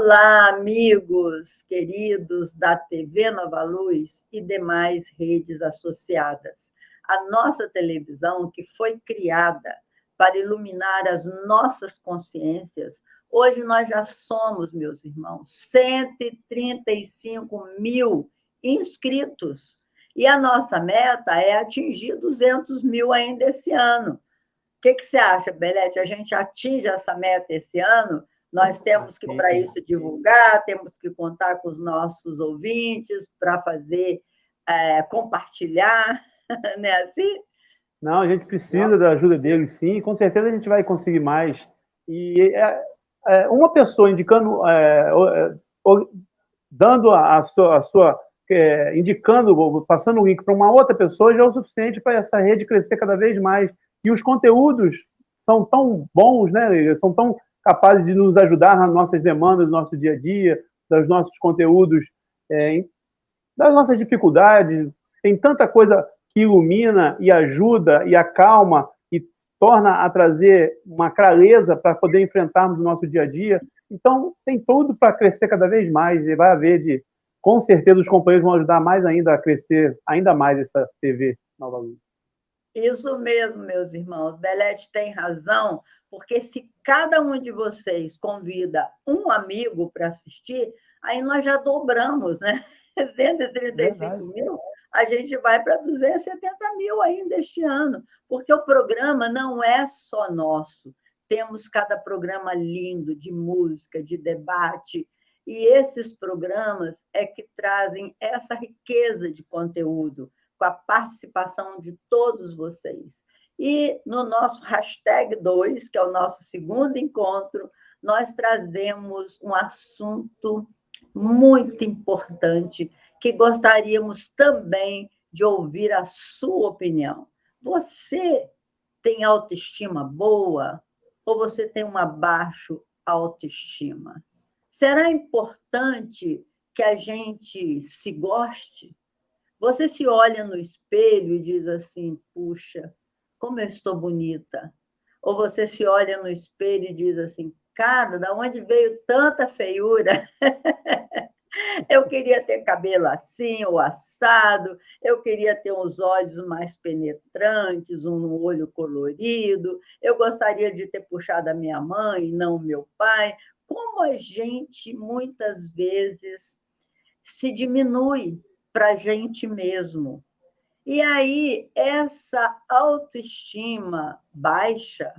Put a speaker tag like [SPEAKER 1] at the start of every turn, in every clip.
[SPEAKER 1] Olá, amigos queridos da TV Nova Luz e demais redes associadas. A nossa televisão, que foi criada para iluminar as nossas consciências, hoje nós já somos, meus irmãos, 135 mil inscritos. E a nossa meta é atingir 200 mil ainda esse ano. Que você acha, Belete? A gente atinge essa meta esse ano? Nós temos que, para isso, divulgar, temos que contar com os nossos ouvintes para fazer, compartilhar, não é assim?
[SPEAKER 2] Não, a gente precisa da ajuda deles, sim. Com certeza a gente vai conseguir mais. E uma pessoa indicando, dando indicando, passando o link para uma outra pessoa já é o suficiente para essa rede crescer cada vez mais. E os conteúdos são tão bons, né? São tão capazes de nos ajudar nas nossas demandas, do nosso dia a dia, dos nossos conteúdos, das nossas dificuldades. Tem tanta coisa que ilumina e ajuda e acalma e torna a trazer uma clareza para poder enfrentarmos o nosso dia a dia. Então, tem tudo para crescer cada vez mais. E vai haver, com certeza, os companheiros vão ajudar mais ainda a crescer ainda mais essa TV Nova Luz.
[SPEAKER 1] Isso mesmo, meus irmãos. Belete tem razão, porque se cada um de vocês convida um amigo para assistir, aí nós já dobramos, né? 135 mil, a gente vai para 270 mil ainda este ano, porque o programa não é só nosso. Temos cada programa lindo de música, de debate, e esses programas é que trazem essa riqueza de conteúdo, com a participação de todos vocês. E no nosso hashtag 2, que é o nosso segundo encontro, nós trazemos um assunto muito importante que gostaríamos também de ouvir a sua opinião. Você tem autoestima boa ou você tem uma baixa autoestima? Será importante que a gente se goste? Você se olha no espelho e diz assim: puxa, como eu estou bonita. Ou você se olha no espelho e diz assim: cara, da onde veio tanta feiura? Eu queria ter cabelo assim ou assado, eu queria ter uns olhos mais penetrantes, um olho colorido, eu gostaria de ter puxado a minha mãe, não o meu pai. Como a gente, muitas vezes, se diminui para a gente mesmo. E aí, essa autoestima baixa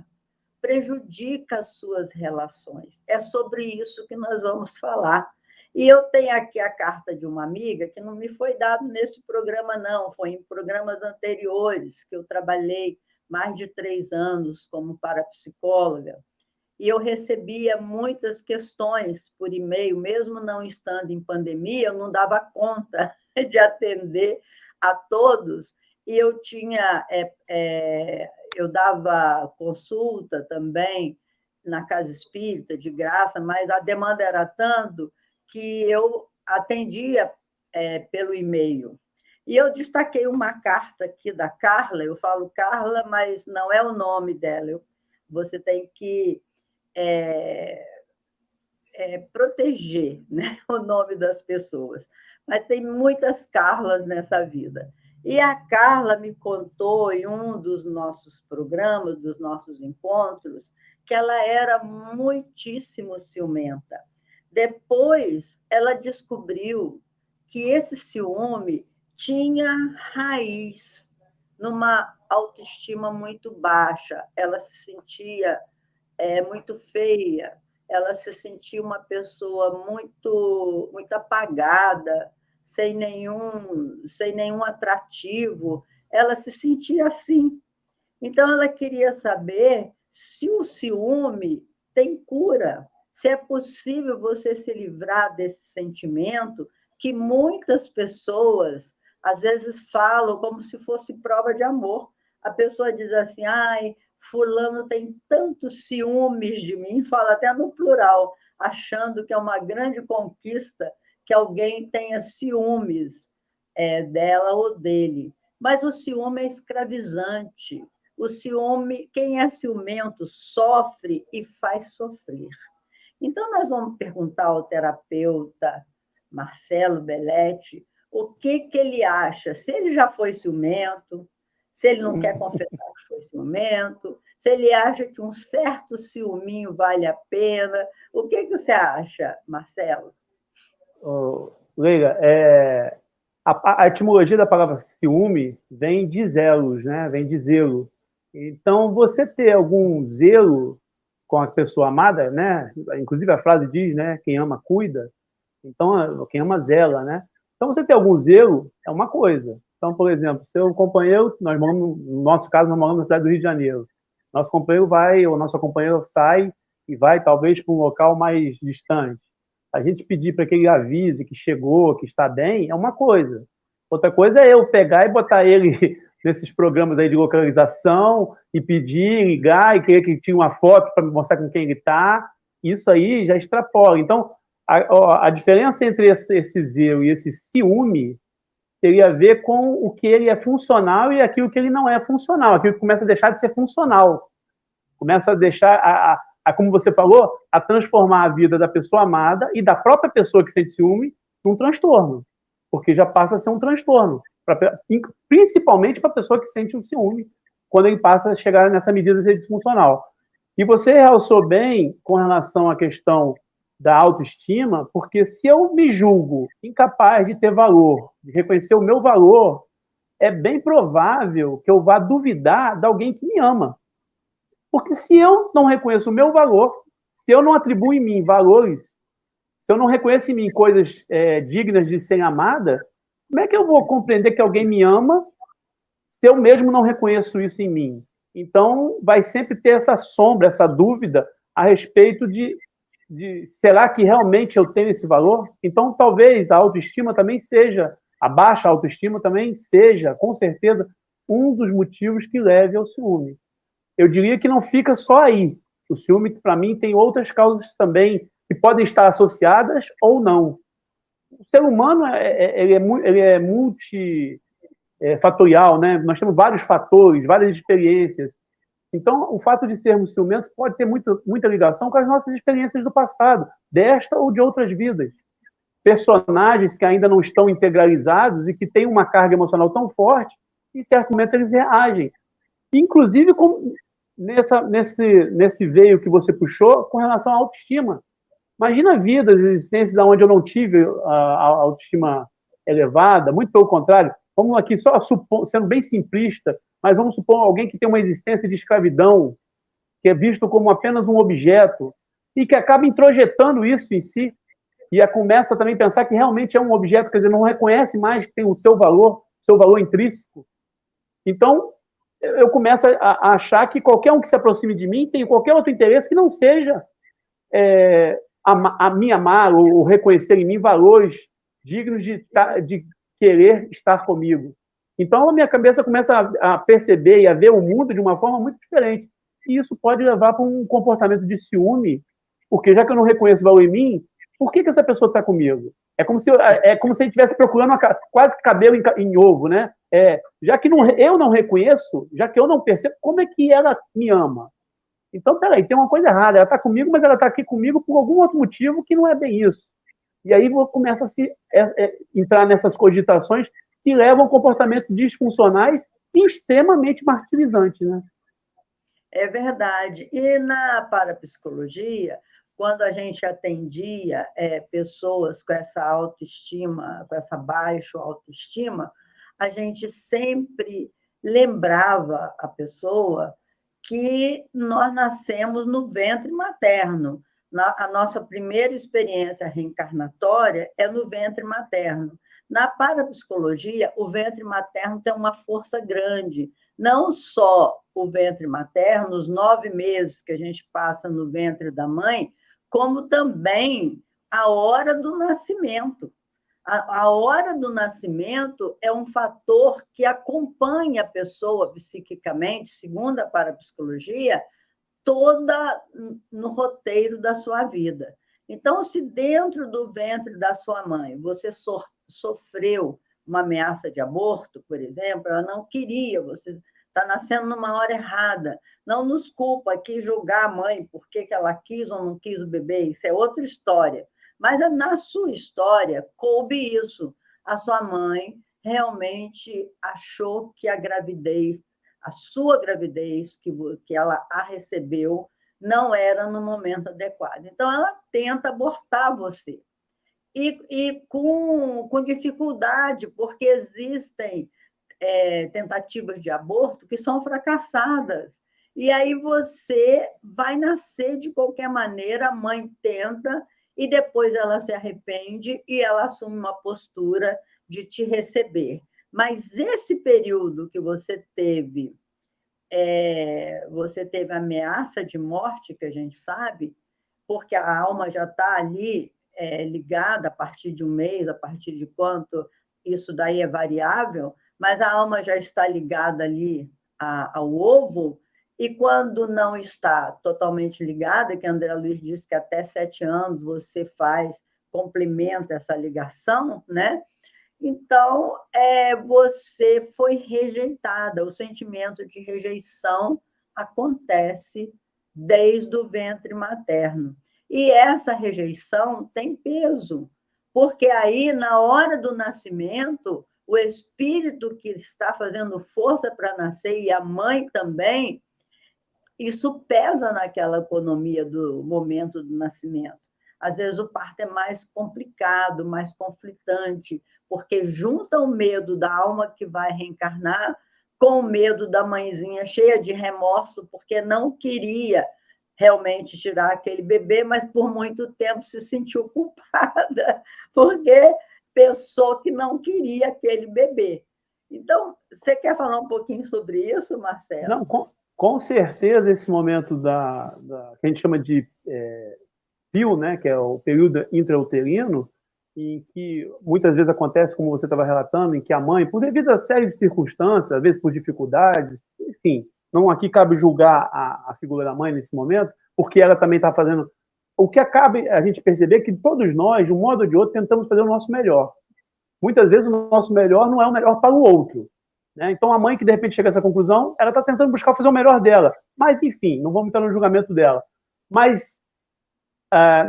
[SPEAKER 1] prejudica as suas relações. É sobre isso que nós vamos falar. E eu tenho aqui a carta de uma amiga que não me foi dado nesse programa, não, foi em programas anteriores, que eu trabalhei mais de 3 anos como parapsicóloga, e eu recebia muitas questões por e-mail, mesmo não estando em pandemia, eu não dava conta de atender a todos, e eu tinha, eu dava consulta também na Casa Espírita, de graça, mas a demanda era tanto que eu atendia pelo e-mail. E eu destaquei uma carta aqui da Carla, eu falo Carla, mas não é o nome dela, você tem que proteger, né, o nome das pessoas. Mas tem muitas Carlas nessa vida. E a Carla me contou em um dos nossos programas, dos nossos encontros, que ela era muitíssimo ciumenta. Depois, ela descobriu que esse ciúme tinha raiz numa autoestima muito baixa. Ela se sentia muito feia, ela se sentia uma pessoa muito apagada, sem nenhum atrativo, ela se sentia assim. Então, ela queria saber se o ciúme tem cura, se é possível você se livrar desse sentimento que muitas pessoas, às vezes, falam como se fosse prova de amor. A pessoa diz assim: ai, fulano tem tantos ciúmes de mim, fala até no plural, achando que é uma grande conquista que alguém tenha ciúmes dela ou dele. Mas o ciúme é escravizante. O ciúme, quem é ciumento, sofre e faz sofrer. Então, nós vamos perguntar ao terapeuta Marcelo Belletti o que ele acha, se ele já foi ciumento, se ele não quer confessar que foi ciumento, se ele acha que um certo ciúminho vale a pena. O que você acha, Marcelo?
[SPEAKER 2] Leila, a etimologia da palavra ciúme vem de zelos, né? Vem de zelo. Então, você ter algum zelo com a pessoa amada, né? Inclusive a frase diz, né? Quem ama cuida. Então, quem ama zela, né? Então, você ter algum zelo é uma coisa. Então, por exemplo, seu companheiro, nós moramos, no nosso caso, nós moramos na cidade do Rio de Janeiro. Nosso companheiro vai, ou nossa companheira sai e vai, talvez, para um local mais distante. A gente pedir para que ele avise que chegou, que está bem, é uma coisa. Outra coisa é eu pegar e botar ele nesses programas aí de localização e pedir, ligar e querer que tinha uma foto para mostrar com quem ele está. Isso aí já extrapola. Então, a diferença entre esse zelo e esse ciúme teria a ver com o que ele é funcional e aquilo que ele não é funcional, aquilo que começa a deixar de ser funcional, começa a deixar, como você falou, a transformar a vida da pessoa amada e da própria pessoa que sente ciúme num transtorno, porque já passa a ser um transtorno, principalmente para a pessoa que sente um ciúme, quando ele passa a chegar nessa medida de ser disfuncional. E você realçou bem com relação à questão da autoestima, porque se eu me julgo incapaz de ter valor, de reconhecer o meu valor, é bem provável que eu vá duvidar de alguém que me ama. Porque se eu não reconheço o meu valor, se eu não atribuo em mim valores, se eu não reconheço em mim coisas dignas de ser amada, como é que eu vou compreender que alguém me ama se eu mesmo não reconheço isso em mim? Então, vai sempre ter essa sombra, essa dúvida a respeito de será que realmente eu tenho esse valor? Então, talvez a autoestima também seja, a baixa autoestima também seja, com certeza, um dos motivos que leve ao ciúme. Eu diria que não fica só aí. O ciúme, para mim, tem outras causas também que podem estar associadas ou não. O ser humano ele é multifatorial, né? Nós temos vários fatores, várias experiências. Então, o fato de sermos ciumentos pode ter muita ligação com as nossas experiências do passado, desta ou de outras vidas. Personagens que ainda não estão integralizados e que têm uma carga emocional tão forte, que em certos momentos eles reagem. Inclusive, nesse veio que você puxou, com relação à autoestima. Imagina vidas, existências onde eu não tive a autoestima elevada, muito pelo contrário. Vamos aqui, só sendo bem simplista, mas vamos supor alguém que tem uma existência de escravidão, que é visto como apenas um objeto, e que acaba introjetando isso em si, e começa também a pensar que realmente é um objeto, quer dizer, não reconhece mais que tem o seu valor intrínseco. Então, eu começo a achar que qualquer um que se aproxime de mim tem qualquer outro interesse que não seja a me amar ou reconhecer em mim valores dignos de querer estar comigo. Então, a minha cabeça começa a perceber e a ver o mundo de uma forma muito diferente. E isso pode levar para um comportamento de ciúme, porque já que eu não reconheço valor em mim, por que essa pessoa está comigo? É como se ele estivesse procurando quase cabelo em ovo, né? Já que eu não reconheço, já que eu não percebo, como é que ela me ama? Então, peraí, tem uma coisa errada. Ela está comigo, mas ela está aqui comigo por algum outro motivo que não é bem isso. E aí começa a entrar nessas cogitações que levam a comportamentos disfuncionais e extremamente martirizantes, né?
[SPEAKER 1] É verdade. E na parapsicologia, quando a gente atendia pessoas com essa autoestima, com essa baixa autoestima, a gente sempre lembrava a pessoa que nós nascemos no ventre materno. A nossa primeira experiência reencarnatória é no ventre materno. Na parapsicologia, o ventre materno tem uma força grande. Não só o ventre materno, os 9 meses que a gente passa no ventre da mãe, como também a hora do nascimento. A hora do nascimento é um fator que acompanha a pessoa psiquicamente, segundo a parapsicologia, toda no roteiro da sua vida. Então, se dentro do ventre da sua mãe você sofreu uma ameaça de aborto, por exemplo, ela não queria, você está nascendo numa hora errada. Não nos culpa aqui julgar a mãe por que ela quis ou não quis o bebê, isso é outra história. Mas na sua história coube isso. A sua mãe realmente achou que a gravidez, a sua gravidez, que ela a recebeu, não era no momento adequado. Então, ela tenta abortar você. E com dificuldade, porque existem tentativas de aborto que são fracassadas. E aí você vai nascer de qualquer maneira, a mãe tenta, e depois ela se arrepende e ela assume uma postura de te receber. Mas esse período que você teve ameaça de morte, que a gente sabe, porque a alma já está ali ligada a partir de um mês, a partir de quanto, isso daí é variável, mas a alma já está ligada ali ao ovo, e quando não está totalmente ligada, que a André Luiz disse que até 7 anos você complementa essa ligação, né? Então, você foi rejeitada. O sentimento de rejeição acontece desde o ventre materno. E essa rejeição tem peso, porque aí, na hora do nascimento, o espírito que está fazendo força para nascer, e a mãe também, isso pesa naquela economia do momento do nascimento. Às vezes o parto é mais complicado, mais conflitante, porque junta o medo da alma que vai reencarnar com o medo da mãezinha cheia de remorso, porque não queria realmente tirar aquele bebê, mas por muito tempo se sentiu culpada, porque pensou que não queria aquele bebê. Então, você quer falar um pouquinho sobre isso, Marcelo?
[SPEAKER 2] Não, com certeza esse momento que a gente chama de PIU, né, que é o período intrauterino, em que muitas vezes acontece, como você estava relatando, em que a mãe, por devido a série de circunstâncias, às vezes por dificuldades, enfim, não aqui cabe julgar a figura da mãe nesse momento, porque ela também está fazendo... O que acaba a gente perceber que todos nós, de um modo ou de outro, tentamos fazer o nosso melhor. Muitas vezes o nosso melhor não é o melhor para o outro. Né? Então, a mãe que de repente chega a essa conclusão, ela está tentando buscar fazer o melhor dela. Mas, enfim, não vamos entrar no julgamento dela. Mas,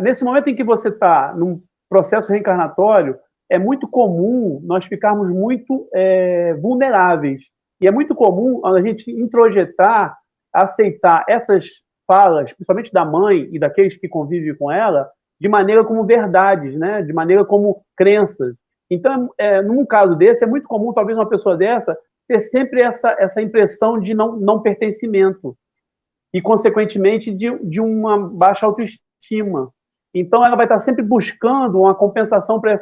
[SPEAKER 2] nesse momento em que você está num processo reencarnatório, é muito comum nós ficarmos muito vulneráveis. E é muito comum a gente introjetar, aceitar essas falas, principalmente da mãe e daqueles que convivem com ela, de maneira como verdades, né? De maneira como crenças. Então, num caso desse, é muito comum, talvez, uma pessoa dessa ter sempre essa impressão de não pertencimento e, consequentemente, de uma baixa autoestima. Então, ela vai estar sempre buscando uma compensação para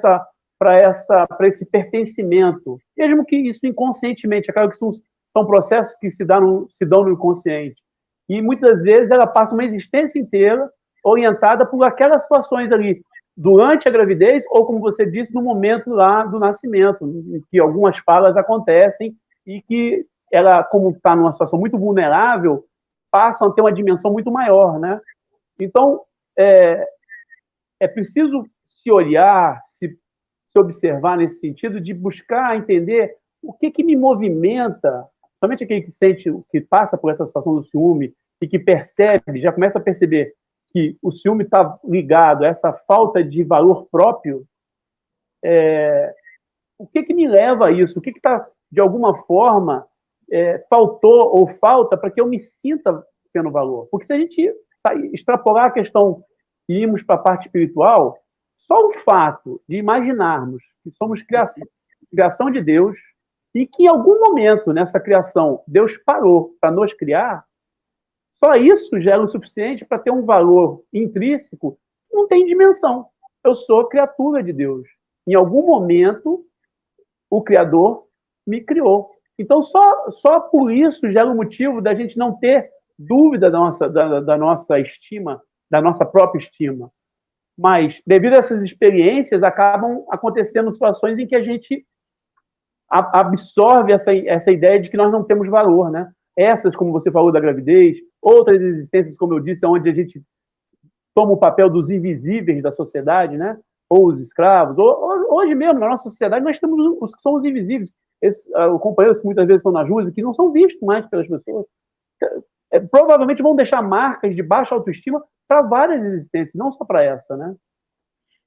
[SPEAKER 2] esse pertencimento, mesmo que isso inconscientemente. É claro que são processos que se dão no inconsciente. E, muitas vezes, ela passa uma existência inteira orientada por aquelas situações ali, durante a gravidez, ou, como você disse, no momento lá do nascimento, em que algumas falas acontecem e que ela, como está numa situação muito vulnerável, passam a ter uma dimensão muito maior, né? Então, é preciso se olhar, se observar nesse sentido, de buscar entender o que me movimenta, somente aquele que sente, que passa por essa situação do ciúme e que percebe, já começa a perceber que o ciúme está ligado a essa falta de valor próprio. O que me leva a isso? O que está, de alguma forma, faltou ou falta para que eu me sinta tendo valor? Porque se a gente extrapolar a questão e irmos para a parte espiritual, só o fato de imaginarmos que somos criação de Deus e que em algum momento nessa criação Deus parou para nos criar, só isso gera o suficiente para ter um valor intrínseco que não tem dimensão. Eu sou criatura de Deus. Em algum momento, o Criador me criou. Então, só por isso gera o motivo da gente não ter dúvida da nossa estima, da nossa própria estima. Mas, devido a essas experiências, acabam acontecendo situações em que a gente absorve essa ideia de que nós não temos valor, né? Essas, como você falou, da gravidez, outras existências, como eu disse, onde a gente toma o papel dos invisíveis da sociedade, né? Ou os escravos. Hoje mesmo, na nossa sociedade, nós temos os que são os invisíveis. companheiros que muitas vezes estão nas ruas e que não são vistos mais pelas pessoas, provavelmente vão deixar marcas de baixa autoestima para várias existências, não só para essa, né?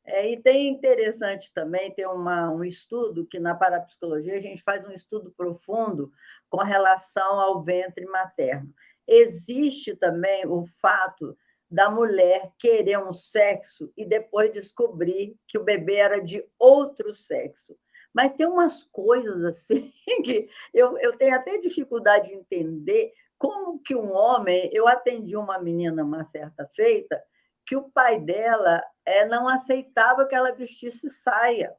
[SPEAKER 1] E tem interessante também, tem um estudo que na parapsicologia a gente faz um estudo profundo com relação ao ventre materno. Existe também o fato da mulher querer um sexo e depois descobrir que o bebê era de outro sexo. Mas tem umas coisas assim que eu tenho até dificuldade de entender como que um homem... Eu atendi uma menina uma certa feita que o pai dela não aceitava que ela vestisse saia.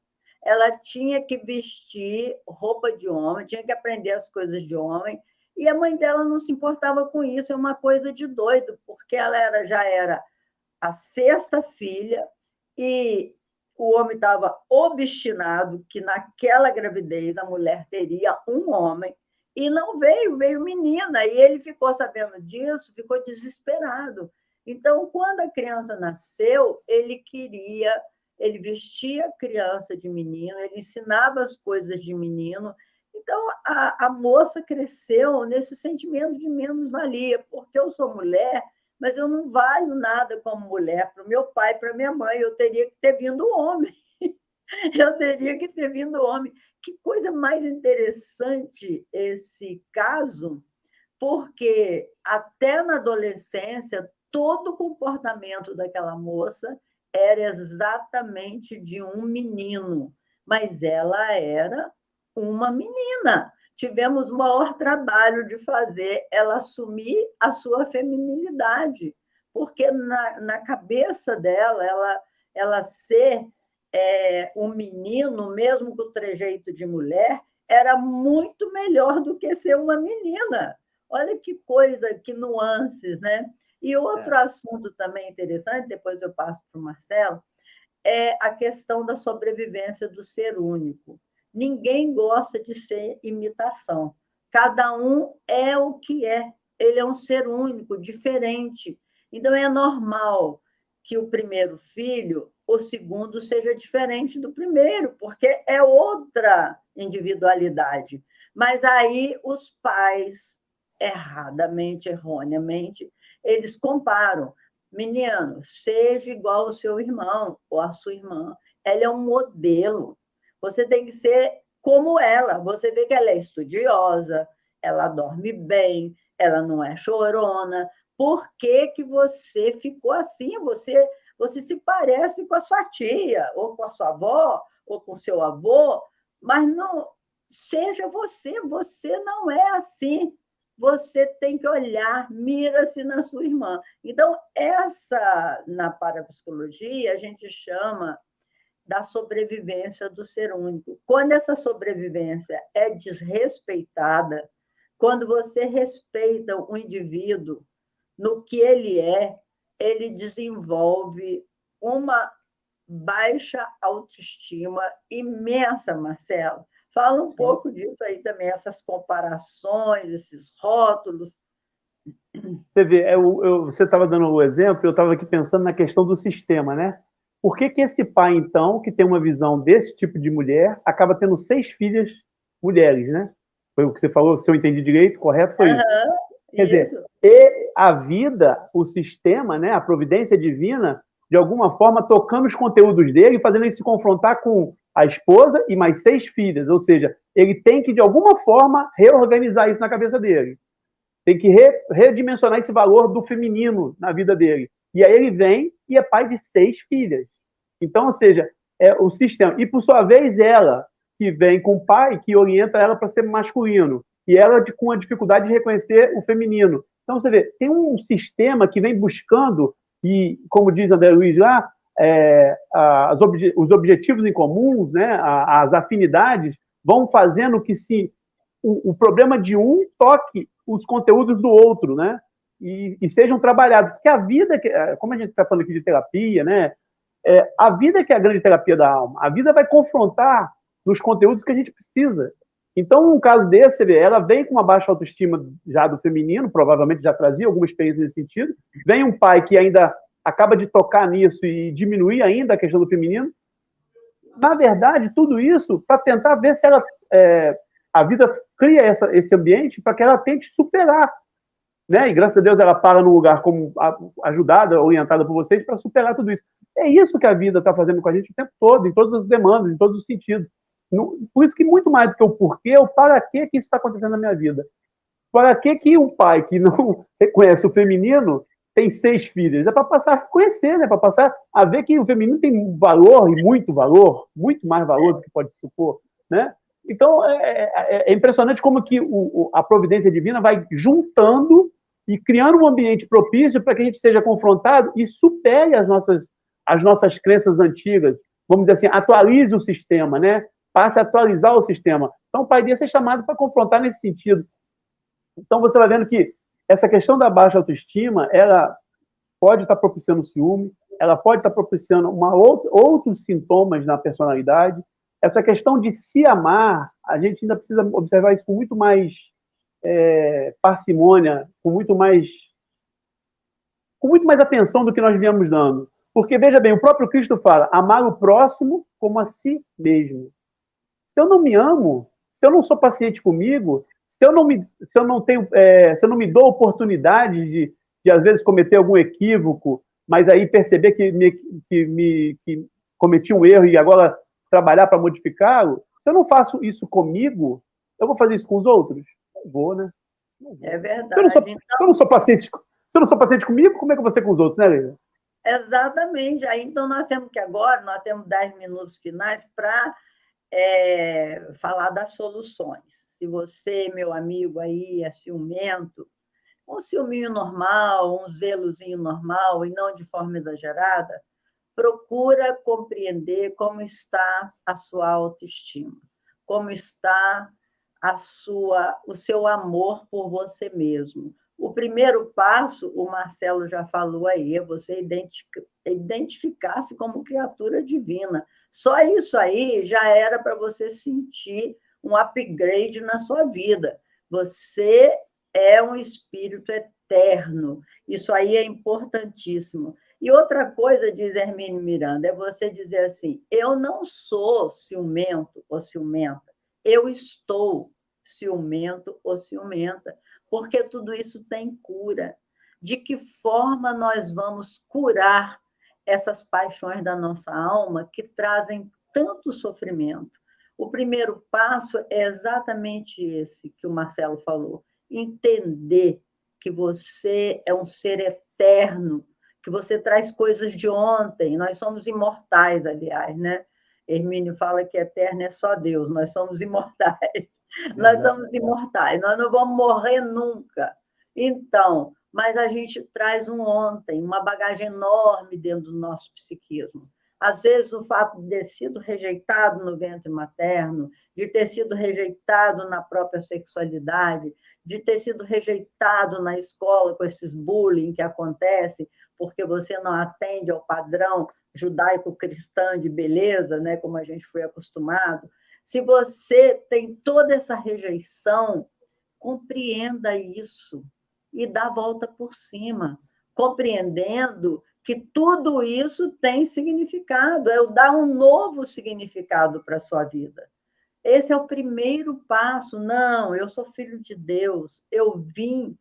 [SPEAKER 1] Ela tinha que vestir roupa de homem, tinha que aprender as coisas de homem, e a mãe dela não se importava com isso, é uma coisa de doido, porque ela já era a sexta filha, e o homem estava obstinado que naquela gravidez a mulher teria um homem, e não veio menina, e ele ficou sabendo disso, ficou desesperado. Então, quando a criança nasceu, ele vestia a criança de menino, ele ensinava as coisas de menino. Então, a moça cresceu nesse sentimento de menos-valia, porque eu sou mulher, mas eu não valho nada como mulher para o meu pai, para minha mãe, eu teria que ter vindo homem. Eu teria que ter vindo homem. Que coisa mais interessante esse caso, porque até na adolescência, todo o comportamento daquela moça era exatamente de um menino, mas ela era uma menina. Tivemos o maior trabalho de fazer ela assumir a sua feminilidade, porque na cabeça dela, ela ser um menino, mesmo com o trejeito de mulher, era muito melhor do que ser uma menina. Olha que coisa, que nuances, né? E outro assunto também interessante, depois eu passo para o Marcelo, é a questão da sobrevivência do ser único. Ninguém gosta de ser imitação. Cada um é o que é. Ele é um ser único, diferente. Então, é normal que o primeiro filho, o segundo, seja diferente do primeiro, porque é outra individualidade. Mas aí os pais, erroneamente, eles comparam. Menino, seja igual ao seu irmão ou à sua irmã. Ela é um modelo. Você tem que ser como ela. Você vê que ela é estudiosa, ela dorme bem, ela não é chorona. Por que que você ficou assim? Você se parece com a sua tia, ou com a sua avó, ou com o seu avô, mas não seja você. Você não é assim. Você tem que olhar, mira-se na sua irmã. Então, na parapsicologia, a gente chama da sobrevivência do ser único. Quando essa sobrevivência é desrespeitada, quando você respeita o indivíduo no que ele desenvolve uma baixa autoestima imensa, Marcelo. Fala um pouco disso aí também, essas comparações, esses rótulos.
[SPEAKER 2] Você vê, você estava dando o exemplo, eu estava aqui pensando na questão do sistema, né? Por que que esse pai, então, que tem uma visão desse tipo de mulher, acaba tendo 6 filhas mulheres, né? Foi o que você falou, se eu entendi direito, correto? Foi isso. Quer dizer, a vida, o sistema, né, a providência divina, de alguma forma, tocando os conteúdos dele, fazendo ele se confrontar com a esposa e mais 6 filhas. Ou seja, ele tem que, de alguma forma, reorganizar isso na cabeça dele. Tem que redimensionar esse valor do feminino na vida dele. E aí ele vem e é pai de 6 filhas. Então, ou seja, é o sistema. E, por sua vez, ela, que vem com o pai, que orienta ela para ser masculino. E ela com a dificuldade de reconhecer o feminino. Então, você vê, tem um sistema que vem buscando, e, como diz André Luiz lá, os objetivos em comuns, né, as afinidades, vão fazendo que o problema de um toque os conteúdos do outro, né? E sejam trabalhados. Porque a vida, como a gente está falando aqui de terapia, né? A vida que é a grande terapia da alma. A vida vai confrontar nos conteúdos que a gente precisa. Então, num caso desse, você vê, ela vem com uma baixa autoestima já do feminino, provavelmente já trazia alguma experiência nesse sentido. Vem um pai que ainda acaba de tocar nisso e diminuir ainda a questão do feminino. Na verdade, tudo isso para tentar ver se ela a vida cria esse ambiente para que ela tente superar, né? E graças a Deus ela para no lugar como ajudada, orientada por vocês para superar tudo isso. É isso que a vida está fazendo com a gente o tempo todo, em todas as demandas, em todos os sentidos. Por isso que muito mais do que o porquê, o para que isso está acontecendo na minha vida. Para que um pai que não reconhece o feminino tem 6 filhas? É para passar a conhecer, né? Para passar a ver que o feminino tem valor, e muito valor, muito mais valor do que pode supor, né? Então, é impressionante como que a providência divina vai juntando e criando um ambiente propício para que a gente seja confrontado e supere as nossas crenças antigas. Vamos dizer assim, atualize o sistema, né? Passe a atualizar o sistema. Então, o pai desse é chamado para confrontar nesse sentido. Então, você vai vendo que essa questão da baixa autoestima, ela pode estar propiciando ciúme, ela pode estar propiciando outros sintomas na personalidade. Essa questão de se amar, a gente ainda precisa observar isso com muito mais parcimônia, com muito mais atenção do que nós viemos dando. Porque, veja bem, o próprio Cristo fala, amar o próximo como a si mesmo. Se eu não me amo, se eu não sou paciente comigo, se eu não me dou oportunidade de às vezes cometer algum equívoco, mas aí perceber que cometi um erro e agora trabalhar para modificá-lo, se eu não faço isso comigo, eu vou fazer isso com os outros? Não vou, né? Não vou.
[SPEAKER 1] É verdade.
[SPEAKER 2] Se eu não sou paciente comigo, como é que eu vou ser com os outros, né, Leila?
[SPEAKER 1] Exatamente. Aí, então, nós temos 10 minutos finais para falar das soluções. Se você, meu amigo, aí é ciumento, um ciúminho normal, um zelozinho normal e não de forma exagerada, procura compreender como está a sua autoestima, como está o seu amor por você mesmo. O primeiro passo, o Marcelo já falou aí, é você identificar-se como criatura divina. Só isso aí já era para você sentir um upgrade na sua vida. Você é um espírito eterno. Isso aí é importantíssimo. E outra coisa, diz Hermínio Miranda, é você dizer assim, eu não sou ciumento ou ciumenta, eu estou ciumento ou ciumenta, porque tudo isso tem cura. De que forma nós vamos curar essas paixões da nossa alma que trazem tanto sofrimento? O primeiro passo é exatamente esse que o Marcelo falou, entender que você é um ser eterno, que você traz coisas de ontem. Nós somos imortais, aliás, né? Hermínio fala que eterno é só Deus, nós somos imortais. Nós somos imortais, nós não vamos morrer nunca. Então, mas a gente traz um ontem, uma bagagem enorme dentro do nosso psiquismo. Às vezes, o fato de ter sido rejeitado no ventre materno, de ter sido rejeitado na própria sexualidade, de ter sido rejeitado na escola com esses bullying que acontece, porque você não atende ao padrão judaico-cristão de beleza, né, como a gente foi acostumado. Se você tem toda essa rejeição, compreenda isso e dá a volta por cima, compreendendo que tudo isso tem significado, é o dar um novo significado para a sua vida. Esse é o primeiro passo. Não, eu sou filho de Deus, eu vim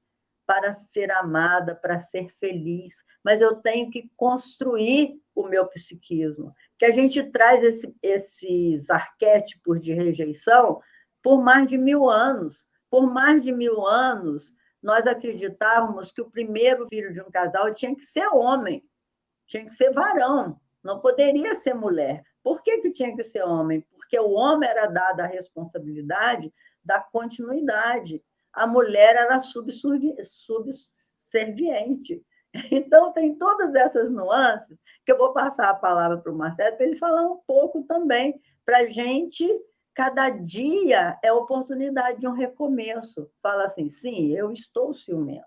[SPEAKER 1] para ser amada, para ser feliz, mas eu tenho que construir o meu psiquismo, que a gente traz esses arquétipos de rejeição por mais de 1000 anos. Por mais de 1000 anos, nós acreditávamos que o primeiro filho de um casal tinha que ser homem, tinha que ser varão, não poderia ser mulher. Por que tinha que ser homem? Porque o homem era dado a responsabilidade da continuidade. A mulher era subserviente. Então, tem todas essas nuances que eu vou passar a palavra para o Marcelo para ele falar um pouco também, para a gente, cada dia é oportunidade de um recomeço. Fala assim, sim, eu estou ciumento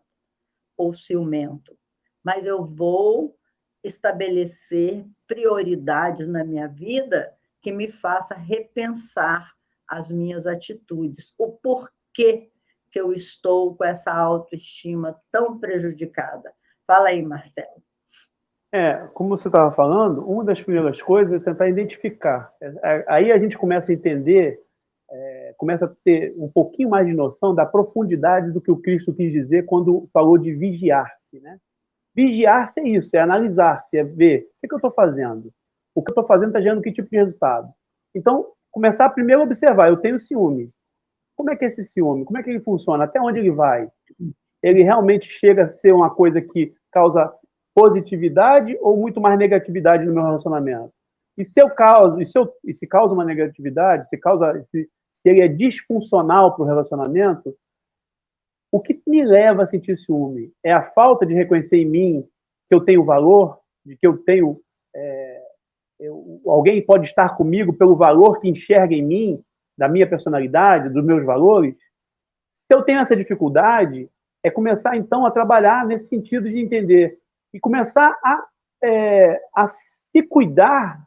[SPEAKER 1] ou ciumento, mas eu vou estabelecer prioridades na minha vida que me faça repensar as minhas atitudes, o porquê que eu estou com essa autoestima tão prejudicada. Fala aí, Marcelo.
[SPEAKER 2] Como você estava falando, uma das primeiras coisas é tentar identificar. Aí a gente começa a entender começa a ter um pouquinho mais de noção da profundidade do que o Cristo quis dizer quando falou de vigiar-se, né? Vigiar-se é isso, é analisar-se, é ver o que eu estou fazendo. O que eu estou fazendo está gerando que tipo de resultado. Então, começar a primeiro observar, eu tenho ciúme. Como é que é esse ciúme? Como é que ele funciona? Até onde ele vai? Ele realmente chega a ser uma coisa que causa positividade ou muito mais negatividade no meu relacionamento? E se eu causo, e se causa uma negatividade, se ele é disfuncional para o relacionamento, o que me leva a sentir ciúme? É a falta de reconhecer em mim que eu tenho valor, de que eu tenho. Alguém pode estar comigo pelo valor que enxerga em mim, da minha personalidade, dos meus valores? Se eu tenho essa dificuldade, é começar então a trabalhar nesse sentido de entender e começar a se cuidar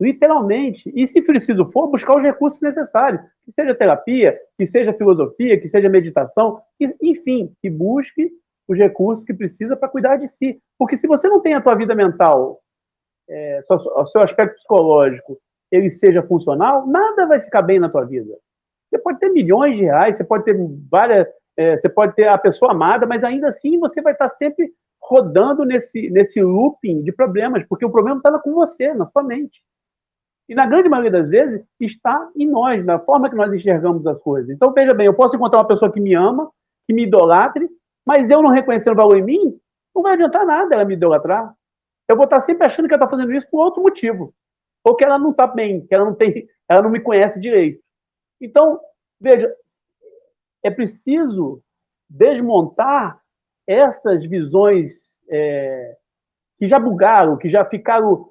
[SPEAKER 2] literalmente, e se preciso for, buscar os recursos necessários, que seja terapia, que seja filosofia, que seja meditação, enfim, que busque os recursos que precisa para cuidar de si. Porque se você não tem a tua vida mental, o seu aspecto psicológico, ele seja funcional, nada vai ficar bem na tua vida. Você pode ter milhões de reais, você pode ter você pode ter a pessoa amada, mas ainda assim você vai estar sempre rodando nesse looping de problemas, porque o problema está com você, na sua mente. E na grande maioria das vezes está em nós, na forma que nós enxergamos as coisas. Então, veja bem, eu posso encontrar uma pessoa que me ama, que me idolatre, mas eu não reconhecendo valor em mim, não vai adiantar nada ela me idolatrar. Eu vou estar sempre achando que ela está fazendo isso por outro motivo. Ou que ela não está bem, que ela não me conhece direito. Então, veja, é preciso desmontar essas visões que já bugaram, que já ficaram,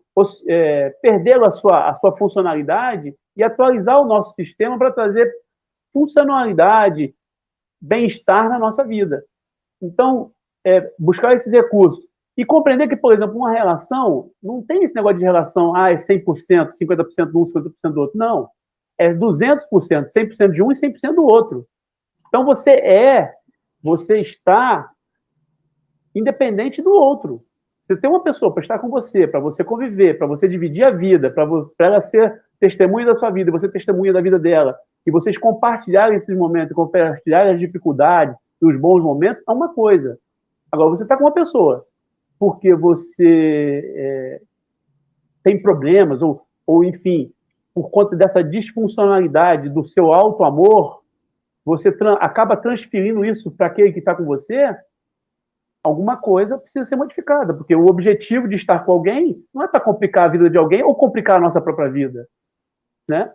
[SPEAKER 2] perderam a sua funcionalidade e atualizar o nosso sistema para trazer funcionalidade, bem-estar na nossa vida. Então, buscar esses recursos. E compreender que, por exemplo, uma relação, não tem esse negócio de relação, é 100%, 50% de um, 50% do outro. Não. É 200%, 100% de um e 100% do outro. Então, você está independente do outro. Você tem uma pessoa para estar com você, para você conviver, para você dividir a vida, para ela ser testemunha da sua vida, você testemunha da vida dela, e vocês compartilharem esses momentos, compartilharem as dificuldades e os bons momentos, é uma coisa. Agora, você está com uma pessoa porque você tem problemas, ou enfim, por conta dessa disfuncionalidade do seu auto-amor, você acaba transferindo isso para aquele que está com você, alguma coisa precisa ser modificada, porque o objetivo de estar com alguém não é para complicar a vida de alguém ou complicar a nossa própria vida. Né?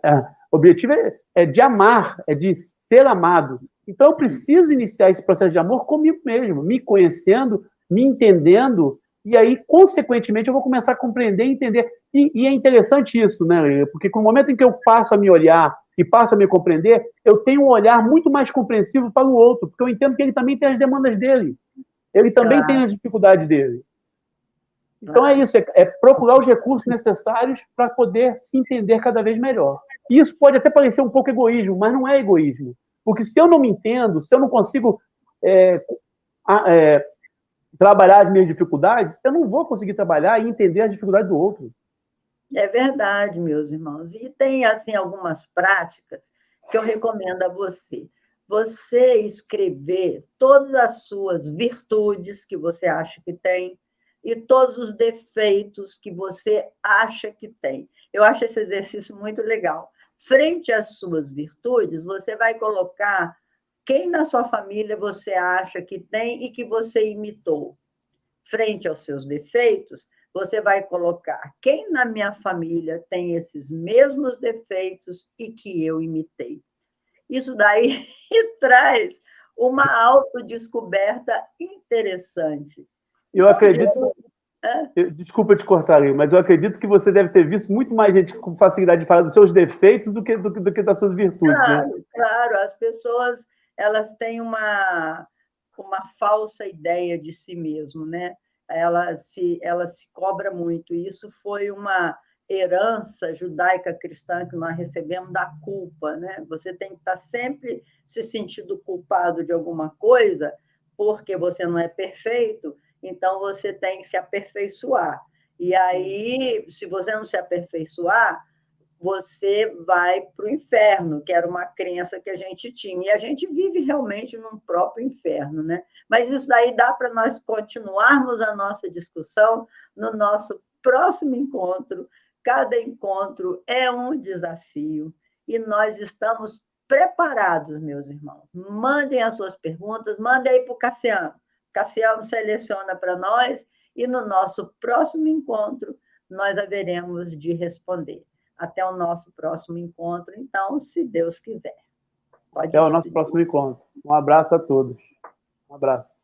[SPEAKER 2] O objetivo é de amar, é de ser amado. Então, eu preciso iniciar esse processo de amor comigo mesmo, me conhecendo, me entendendo, e aí, consequentemente, eu vou começar a compreender e entender. E é interessante isso, né? Porque no momento em que eu passo a me olhar e passo a me compreender, eu tenho um olhar muito mais compreensivo para o outro, porque eu entendo que ele também tem as demandas dele. Ele também tem as dificuldades dele. Então é isso, é procurar os recursos necessários para poder se entender cada vez melhor. E isso pode até parecer um pouco egoísmo, mas não é egoísmo. Porque se eu não me entendo, se eu não consigo trabalhar as minhas dificuldades, eu não vou conseguir trabalhar e entender as dificuldades do outro.
[SPEAKER 1] É verdade, meus irmãos. E tem, assim, algumas práticas que eu recomendo a você. Você escrever todas as suas virtudes que você acha que tem e todos os defeitos que você acha que tem. Eu acho esse exercício muito legal. Frente às suas virtudes, você vai colocar quem na sua família você acha que tem e que você imitou. Frente aos seus defeitos, você vai colocar quem na minha família tem esses mesmos defeitos e que eu imitei. Isso daí traz uma autodescoberta interessante.
[SPEAKER 2] Eu acredito. Desculpa te cortar, mas eu acredito que você deve ter visto muito mais gente com facilidade de falar dos seus defeitos do que das suas virtudes.
[SPEAKER 1] Claro,
[SPEAKER 2] né?
[SPEAKER 1] claro. As pessoas elas têm uma falsa ideia de si mesmo, né? Ela se cobra muito. Isso foi uma herança judaica cristã que nós recebemos da culpa, né? Você tem que estar sempre se sentindo culpado de alguma coisa, porque você não é perfeito, então você tem que se aperfeiçoar. E aí, se você não se aperfeiçoar, você vai para o inferno, que era uma crença que a gente tinha. E a gente vive realmente num próprio inferno, né? Mas isso daí dá para nós continuarmos a nossa discussão no nosso próximo encontro. Cada encontro é um desafio e nós estamos preparados, meus irmãos. Mandem as suas perguntas, mandem aí para o Cassiano. Cassiano seleciona para nós e no nosso próximo encontro nós haveremos de responder. Até o nosso próximo encontro, então, se Deus quiser. Pode
[SPEAKER 2] Até o nosso próximo encontro. Um abraço a todos. Um abraço.